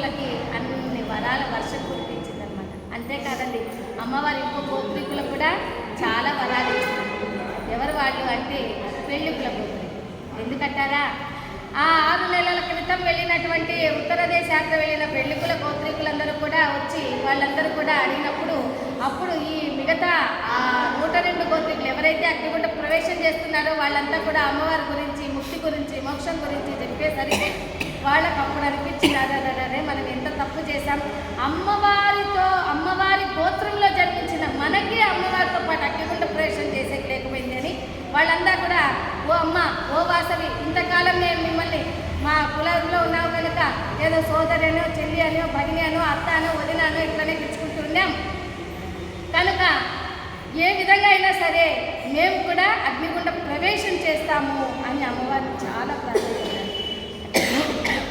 గోత్రికులకి అన్ని వరాల వర్షం కురిపించిందనమాట. అంతేకాదండి, అమ్మవారి ఇంకో గోత్రికులకు కూడా చాలా వరాలు ఇచ్చింది. ఎవరు వాళ్ళు అంటే పెళ్ళికుల గోత్రికులు. ఎందుకంటారా, ఆ 6 నెలల క్రితం వెళ్ళినటువంటి ఉత్తర దేశాలకు వెళ్ళిన పెళ్ళికుల గోత్రికులందరూ కూడా వచ్చి వాళ్ళందరూ కూడా అడిగినప్పుడు అప్పుడు ఈ మిగతా ఆ 102 గోత్రికులు ఎవరైతే అగ్నిగుండ ప్రవేశం చేస్తున్నారో వాళ్ళంతా కూడా అమ్మవారి గురించి, ముక్తి గురించి, మోక్షం గురించి చెప్పేసరికి వాళ్ళకు అప్పుడు అనిపించినారే మనం ఎంత తప్పు చేశాం, అమ్మవారి గోత్రంలో జన్మించిన మనకి అమ్మవారితో పాటు అగ్నిగుండ ప్రవేశం చేసేకి లేకపోయింది అని వాళ్ళంతా కూడా, ఓ అమ్మ, ఓ వాసవి, ఇంతకాలం మేము మిమ్మల్ని మా కులంలో ఉన్నావు కనుక ఏదో సోదరి అనో, చెల్లి అనో, భగిని అనో, అత్త అనో, వదిన అనో ఇట్లనే పిలుచుకుంటున్నాం కనుక ఏ విధంగా అయినా సరే మేము కూడా అగ్నిగుండ ప్రవేశం చేస్తాము అని అమ్మవారిని చాలా ప్రార్థించారు.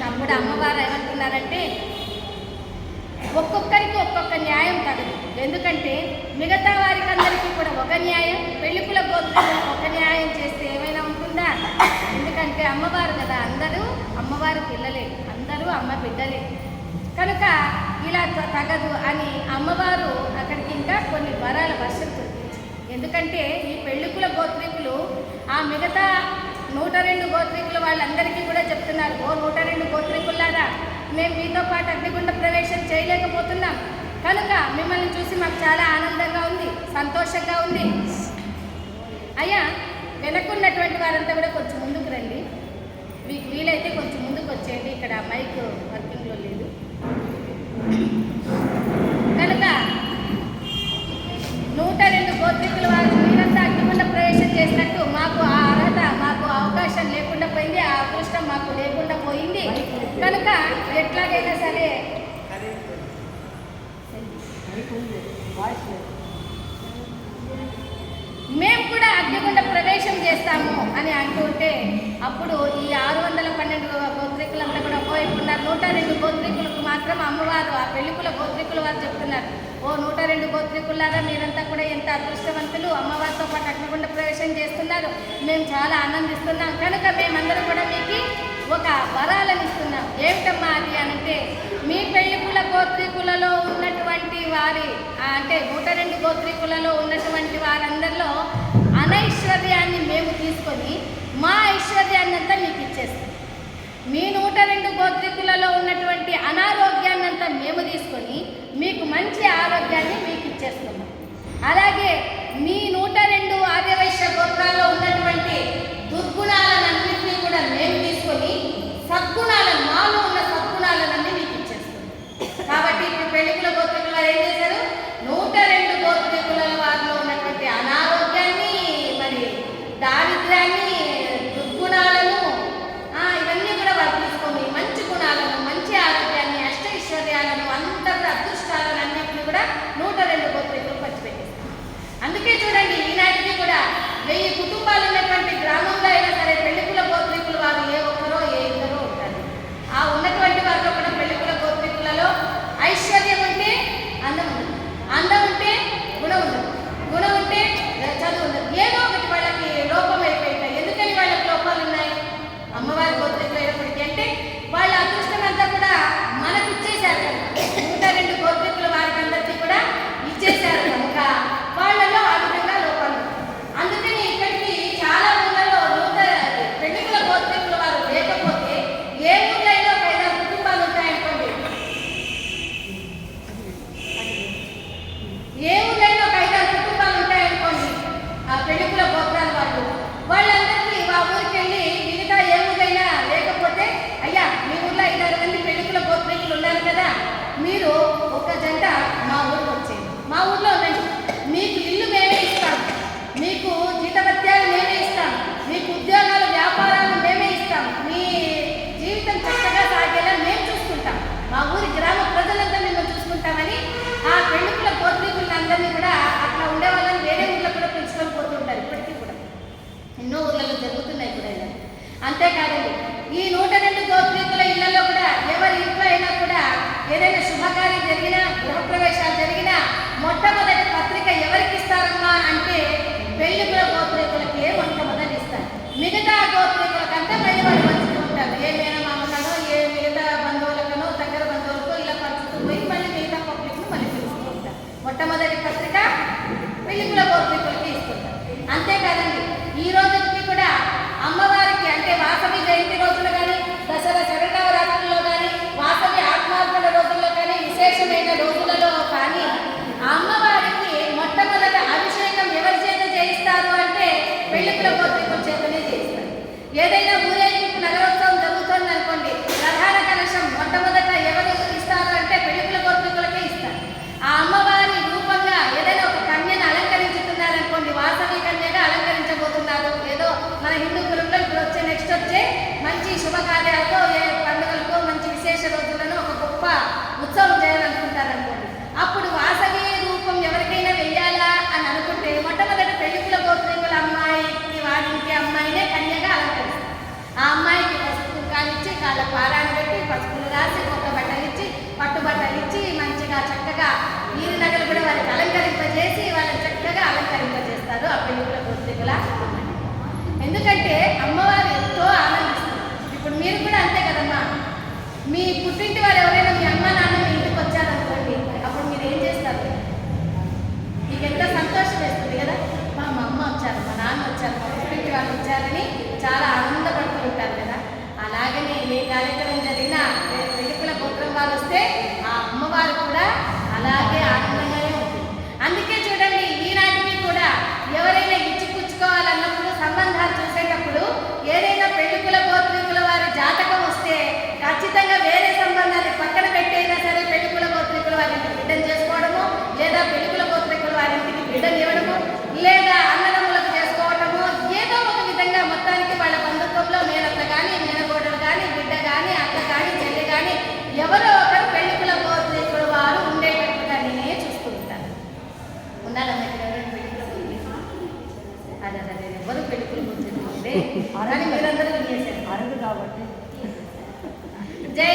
అప్పుడు అమ్మవారు ఏమంటున్నారంటే, ఒక్కొక్కరికి ఒక్కొక్క న్యాయం తగదు. ఎందుకంటే మిగతా వారికి అందరికీ కూడా ఒక న్యాయం, పెళ్ళికుల గోత్రులకు ఒక న్యాయం చేస్తే ఏమైనా ఉంటుందా? ఎందుకంటే అమ్మవారు కదా, అందరూ అమ్మవారి పిల్లలే, అందరూ అమ్మ బిడ్డలే కనుక ఇలా తగదు అని అమ్మవారు అక్కడికి ఇంకా కొన్ని వరాల వర్షం కురిపించింది. ఎందుకంటే ఈ పెళ్ళికుల గోత్రికులు ఆ మిగతా 102 గోత్రికులు వాళ్ళందరికీ కూడా చెప్తున్నారు, ఓ 102 గోత్రికులారా, మేము మీతో పాటు అగ్నిగుండ ప్రవేశం చేయలేకపోతున్నాం కనుక మిమ్మల్ని చూసి మాకు చాలా ఆనందంగా ఉంది, సంతోషంగా ఉంది. అయ్యా, వెనక్కున్నటువంటి వారంతా కూడా కొంచెం ముందుకు రండి, మీకు వీలైతే కొంచెం ముందుకు వచ్చేయండి, ఇక్కడ మైక్ వర్కింగ్లో లేదు కనుక 102 గోత్రికుల వారు మీరంతా అగ్నిగుండ ప్రవేశం చేసినట్టు మాకు ఆ అర్హత, మాకు అవకాశం లేకుండా పోయింది, ఆ అదృష్టం మాకు లేకుండా పోయింది కనుక ఎట్లాగైనా సరే మేము కూడా అగ్నిగుండ ప్రవేశం చేస్తాము అని అంటుంటే అప్పుడు ఈ 612 గోత్రికులంతా కూడా ఒకవైపు ఉన్నారు. 102 గోత్రికులకు మాత్రం అమ్మవారు, ఆ పెళ్ళికుల గోత్రికుల వారు చెప్తున్నారు, ఓ 102 గోత్రికులారా, మీరంతా కూడా ఎంత అదృష్టవంతులు, అమ్మవారితో పాటు అగ్నిగుండ ప్రవేశం చేస్తున్నారు, మేము చాలా ఆనందిస్తున్నాం కనుక మేమందరం కూడా మీకు ఒక వరాలను ఇస్తున్నాం. ఏమిటమ్మా అది అంటే, మీ పెళ్ళికుల గోత్రికులలో ఉన్నటువంటి వారి అంటే 102 గోత్రికులలో ఉన్నటువంటి వారందరిలో అనైశ్వర్యాన్ని మేము తీసుకొని మా ఐశ్వర్యాన్ని అంతా మీకు ఇచ్చేస్తాం. మీ 102 గోత్రికులలో ఉన్నటువంటి అనారోగ్యాన్ని అంతా మేము తీసుకొని మీకు మంచి ఆరోగ్యాన్ని మీకు ఇచ్చేస్తున్నాం. అలాగే మీ 102 ఆర్యవైశ్య గోత్రాల్లో ఉన్నటువంటి దుర్గుణాలన్నింటినీ కూడా మేము తీసుకొని సద్గుణాలను, మాలో ఉన్న సద్గుణాలన్నీ మీకు ఇచ్చేస్తున్నాం. కాబట్టి ఇప్పుడు పెళ్ళికుల గోత్రికుల వారు ఏం చేశారు, 102 గోత్రికుల వారిలో ఉన్నటువంటి అనారోగ్యాన్ని, మరి దారిద్ర్యాన్ని, దుర్గుణాలను ఇవన్నీ కూడా వారు తీసుకొని మంచి గుణాలను, మంచి గొప్ప ఉత్సవం చేయాలనుకుంటారనుకోండి, అప్పుడు వాసవి రూపం ఎవరికైనా వెయ్యాలా అని అనుకుంటే మొట్టమొదటి పెళ్లికుల గోత్రికుల అమ్మాయికి వాడింటి అమ్మాయినే కన్యగా అలంకరిస్తారు. ఆ అమ్మాయికి పసుపు కానిచ్చి కాళ్ళ పారాన్ని పెట్టి పసుపులు రాసి కొత్త బట్టలు ఇచ్చి పట్టుబట్టలు ఇచ్చి మంచిగా చక్కగా వీరి నగలు కూడా వారికి అలంకరింపజేసి వాళ్ళని చక్కగా అలంకరింపజేస్తారు ఆ పెళ్లికుల గోత్రికుల అమ్మాయి. ఎందుకంటే అమ్మవారు ఎంతో ఆనందిస్తారు. ఇప్పుడు మీరు కూడా అంతే కదమ్మా, మీ పుట్టింటి వారు ఎవరైనా మీ అమ్మ నాన్న మీ ఇంటికి వచ్చారనుకోండి, అప్పుడు మీరు ఏం చేస్తారు? మీకు ఎంత సంతోషం వేస్తుంది కదా, మా అమ్మ వచ్చారు, మా నాన్న వచ్చారు, మా పుట్టింటి వాళ్ళు వచ్చారని చాలా ఆనందపడుతూ ఉంటారు కదా. అలాగనే ఏ కార్యక్రమం జరిగినా పెళ్లికుల గోత్రం వారు వస్తే ఆ అమ్మవారు కూడా అలాగే ఆనందంగానే ఉంటుంది. అందుకే చూడండి, ఈనాటికి కూడా ఎవరైనా ఇచ్చిపుచ్చుకోవాలన్నప్పుడు సంబంధాలు చూసేటప్పుడు ఏదైనా పెళ్లికుల గోత్రికుల వారి జాతకం వస్తే ఖచ్చితంగా వేరే సంబంధాన్ని పక్కన పెట్టైనా సరే పెళ్లికుల గోత్రికుల వారింటి బిడ్డను చేసుకోవడము, లేదా పెళ్లికుల గోత్రికుల వారింటికి బిడ్డను ఇవ్వడము, లేదా అన్నదమ్ములకు చేసుకోవడము, ఏదో ఒక విధంగా మొత్తానికి వాళ్ళ బంధుత్వంలో మేనత్త కానీ మేనగోడలు కానీ బిడ్డ కానీ అత్త కానీ చెల్లి కానీ ఎవరో ఒకరు పెళ్లికుల గోత్రికుల వారు ఉండేటట్టుగా నేనే చూస్తూ ఉంటాను. ఉండాలన్న పెళ్లికుల గోత్రికులు అదే ఎవరు పెళ్లికుల గోత్రికులు మీరందరూ చేశారు అరుగు కాబట్టి జై